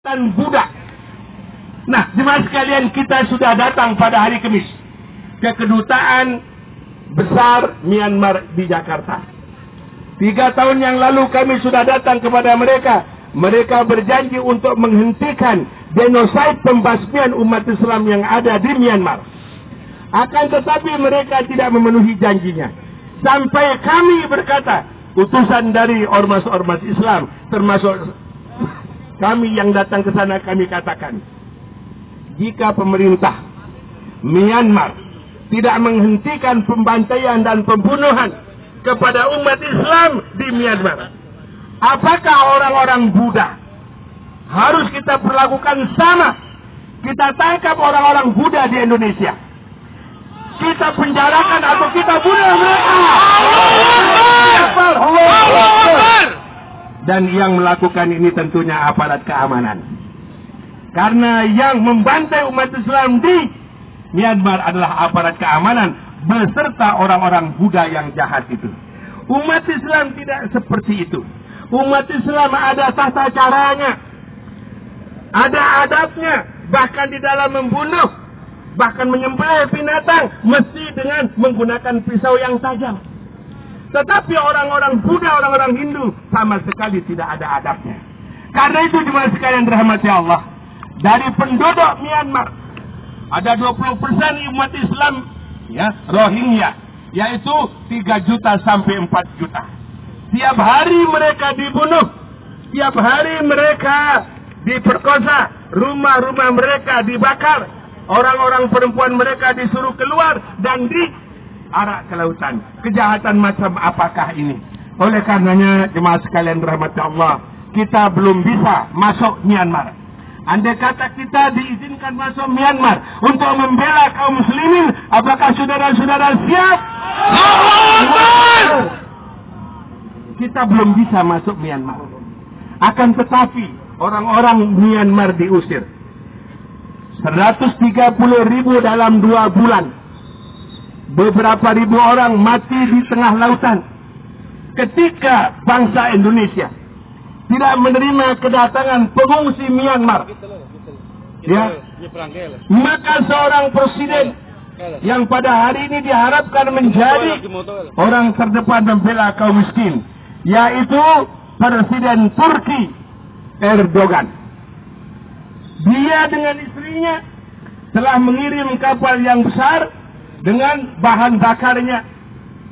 dan budak. Nah, jemaah sekalian, kita sudah datang pada hari Kamis ke Kedutaan Besar Myanmar di Jakarta. 3 tahun yang lalu kami sudah datang kepada mereka. Mereka berjanji untuk menghentikan genosid pembasmian umat Islam yang ada di Myanmar. Akan tetapi mereka tidak memenuhi janjinya. Sampai kami berkata, utusan dari ormas-ormas Islam, termasuk kami yang datang ke sana, kami katakan, jika pemerintah Myanmar tidak menghentikan pembantaian dan pembunuhan kepada umat Islam di Myanmar, apakah orang-orang Buddha harus kita perlakukan sama? Kita tangkap orang-orang Buddha di Indonesia, kita penjarakan atau kita bunuh mereka? Dan yang melakukan ini tentunya aparat keamanan. Karena yang membantai umat Islam di Myanmar adalah aparat keamanan beserta orang-orang Buddha yang jahat itu. Umat Islam tidak seperti itu. Umat Islam ada tata caranya, ada adabnya, bahkan di dalam membunuh, bahkan menyembelih binatang mesti dengan menggunakan pisau yang tajam. Tetapi orang-orang Buddha, orang-orang Hindu sama sekali tidak ada adabnya. Karena itu jemaah sekalian dirahmati Allah, dari penduduk Myanmar ada 20% umat Islam ya, Rohingya, yaitu 3 juta sampai 4 juta. Tiap hari mereka dibunuh, tiap hari mereka diperkosa, rumah-rumah mereka dibakar, orang-orang perempuan mereka disuruh keluar dan diarak ke lautan. Kejahatan macam apakah ini? Oleh karenanya jemaah sekalian dirahmati Allah, kita belum bisa masuk Myanmar. Andai kata kita diizinkan masuk Myanmar untuk membela kaum muslimin, apakah saudara-saudara siap? Kita belum bisa masuk Myanmar. Akan tetapi orang-orang Myanmar diusir. 130.000 dalam 2 bulan. Beberapa ribu orang mati di tengah lautan. Ketika bangsa Indonesia tidak menerima kedatangan pengungsi Myanmar, ya, maka seorang presiden yang pada hari ini diharapkan menjadi orang terdepan membela kaum miskin, yaitu Presiden Turki Erdogan. Dia dengan istrinya telah mengirim kapal yang besar dengan bahan bakarnya,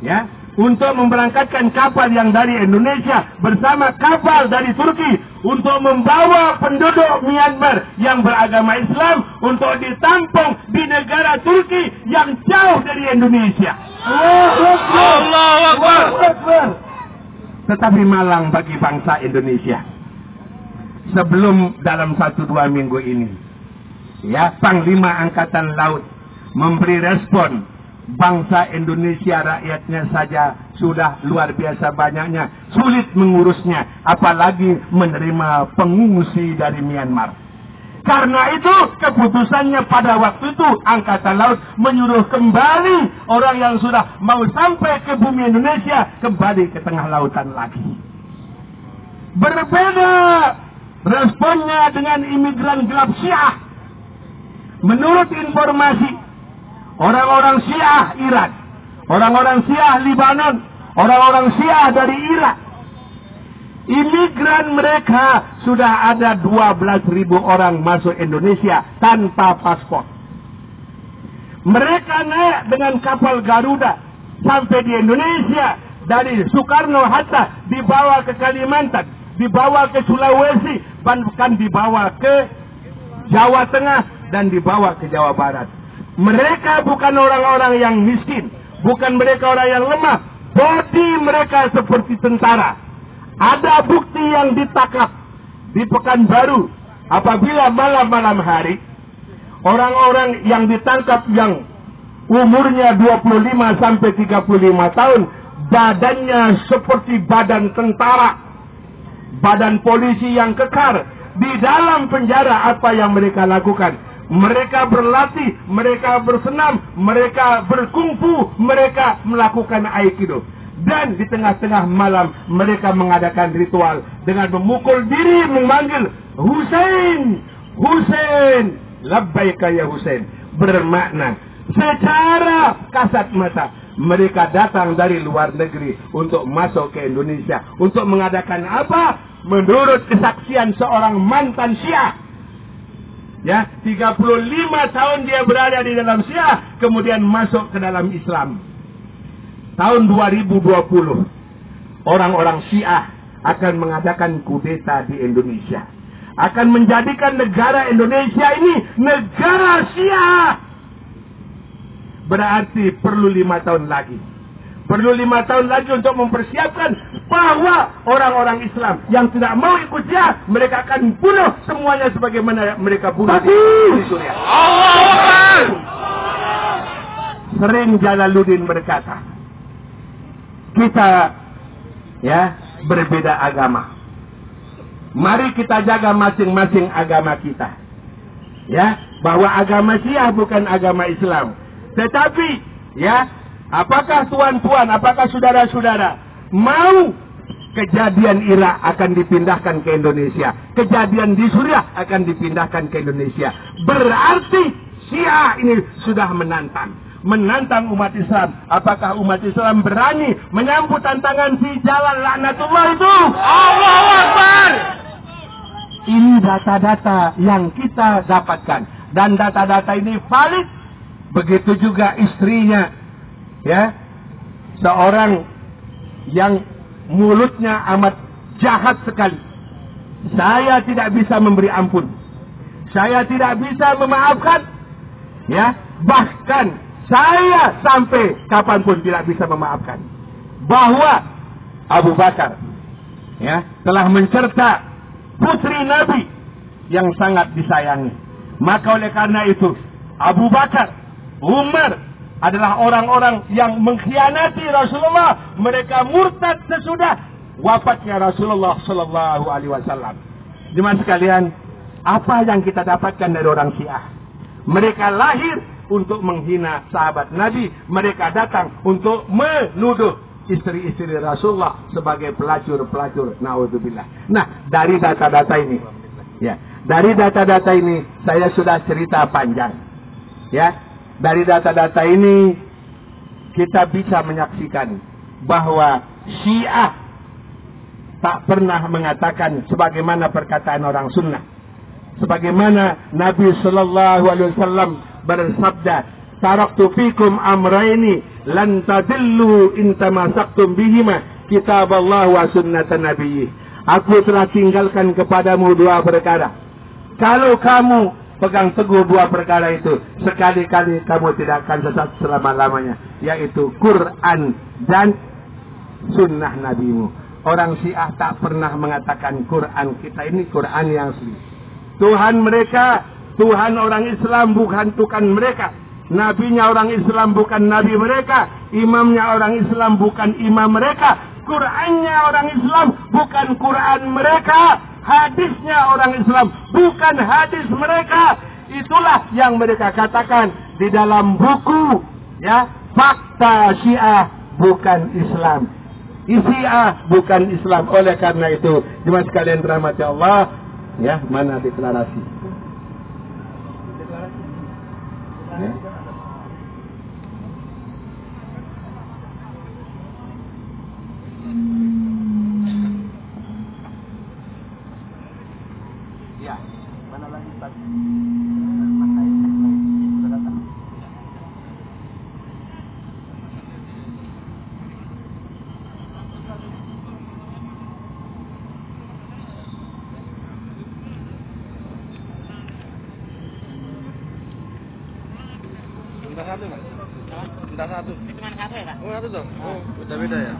ya, untuk memberangkatkan kapal yang dari Indonesia bersama kapal dari Turki untuk membawa penduduk Myanmar yang beragama Islam untuk ditampung di negara Turki yang jauh dari Indonesia. Allahu Akbar. Tetapi malang bagi bangsa Indonesia. Sebelum dalam 1-2 minggu ini, ya, Panglima Angkatan Laut memberi respon, bangsa Indonesia rakyatnya saja sudah luar biasa banyaknya, sulit mengurusnya, apalagi menerima pengungsi dari Myanmar. Karena itu keputusannya pada waktu itu Angkatan Laut menyuruh kembali orang yang sudah mau sampai ke bumi Indonesia kembali ke tengah lautan lagi. Berbeda responnya dengan imigran gelap Syiah. Menurut informasi, orang-orang Syiah Iran, orang-orang Syiah Libanon, orang-orang Syiah dari Irak, imigran mereka sudah ada 12.000 orang masuk Indonesia tanpa paspor. Mereka naik dengan kapal Garuda sampai di Indonesia, dari Soekarno-Hatta dibawa ke Kalimantan, dibawa ke Sulawesi, bahkan dibawa ke Jawa Tengah dan dibawa ke Jawa Barat. Mereka bukan orang-orang yang miskin, bukan mereka orang yang lemah. Bodi mereka seperti tentara. Ada bukti yang ditangkap di Pekanbaru. Apabila malam-malam hari, orang-orang yang ditangkap yang umurnya 25 sampai 35 tahun, badannya seperti badan tentara, badan polisi yang kekar. Di dalam penjara apa yang mereka lakukan? Mereka berlatih, mereka bersenam, mereka berkungfu, mereka melakukan aikido. Dan di tengah-tengah malam mereka mengadakan ritual dengan memukul diri, memanggil Hussein, Husain, labbaika ya Husain, bermakna secara kasat mata mereka datang dari luar negeri untuk masuk ke Indonesia untuk mengadakan apa? Menurut kesaksian seorang mantan Syiah, ya, 35 tahun dia berada di dalam Syiah, kemudian masuk ke dalam Islam. Tahun 2020 orang-orang Syiah akan mengadakan kudeta di Indonesia, akan menjadikan negara Indonesia ini negara Syiah. Berarti perlu 5 tahun lagi. Perlu 5 tahun lagi untuk mempersiapkan bahwa orang-orang Islam yang tidak mau ikut Syiah, mereka akan bunuh semuanya sebagaimana mereka bunuh di Suriah. Sering Jalaluddin berkata, kita ya berbeda agama. Mari kita jaga masing-masing agama kita. Ya, bahwa agama Syiah bukan agama Islam. Tetapi, ya, apakah tuan-tuan, apakah saudara-saudara mau kejadian Irak akan dipindahkan ke Indonesia, kejadian di Suriah akan dipindahkan ke Indonesia? Berarti Syiah ini sudah menantang umat Islam. Apakah umat Islam berani menyambut tantangan si jalan laknatullah itu? Allahu Akbar. Ini data-data yang kita dapatkan, dan data-data ini valid. Begitu juga istrinya, ya, seorang yang mulutnya amat jahat sekali. Saya tidak bisa memberi ampun, saya tidak bisa memaafkan, ya, bahkan saya sampai kapanpun tidak bisa memaafkan bahwa Abu Bakar, ya, telah mencerta putri Nabi yang sangat disayangi. Maka oleh karena itu Abu Bakar, Umar adalah orang-orang yang mengkhianati Rasulullah. Mereka murtad sesudah wafatnya Rasulullah Sallallahu Alaihi Wasallam. Jemaah sekalian, apa yang kita dapatkan dari orang Syiah? Mereka lahir untuk menghina sahabat Nabi. Mereka datang untuk menuduh istri-istri Rasulullah sebagai pelacur-pelacur. Naudzubillah. Nah, dari data-data ini, ya, dari data-data ini saya sudah cerita panjang, ya. Dari data-data ini kita bisa menyaksikan bahwa Syiah tak pernah mengatakan sebagaimana perkataan orang sunnah. Sebagaimana Nabi Sallallahu Alaihi Wasallam bersabda, "Taraktu fikum amraini lan tadillu in tamassaktum bihima, kitaballah wa sunnatan nabiyyi." Aku telah tinggalkan kepadamu 2 perkara. Kalau kamu pegang teguh 2 perkara itu, sekali-kali kamu tidak akan sesat selama-lamanya, yaitu Quran dan sunnah nabimu. Orang Syiah tak pernah mengatakan Quran kita ini Quran yang asli. Tuhan mereka, Tuhan orang Islam bukan Tuhan mereka. Nabinya orang Islam bukan nabi mereka. Imamnya orang Islam bukan imam mereka. Qurannya orang Islam bukan Quran mereka. Hadisnya orang Islam bukan hadis mereka. Itulah yang mereka katakan di dalam buku, ya, Fakta Syiah bukan Islam. Syiah bukan Islam. Oleh karena itu, jemaah sekalian rahmati Allah, ya, mana deklarasi? Ya. Ya, mana lagi Pak? Minta 1 Mas. Minta 1. Cuma 1 ya Pak? Oh 1 toh? Oh, beda-beda ya.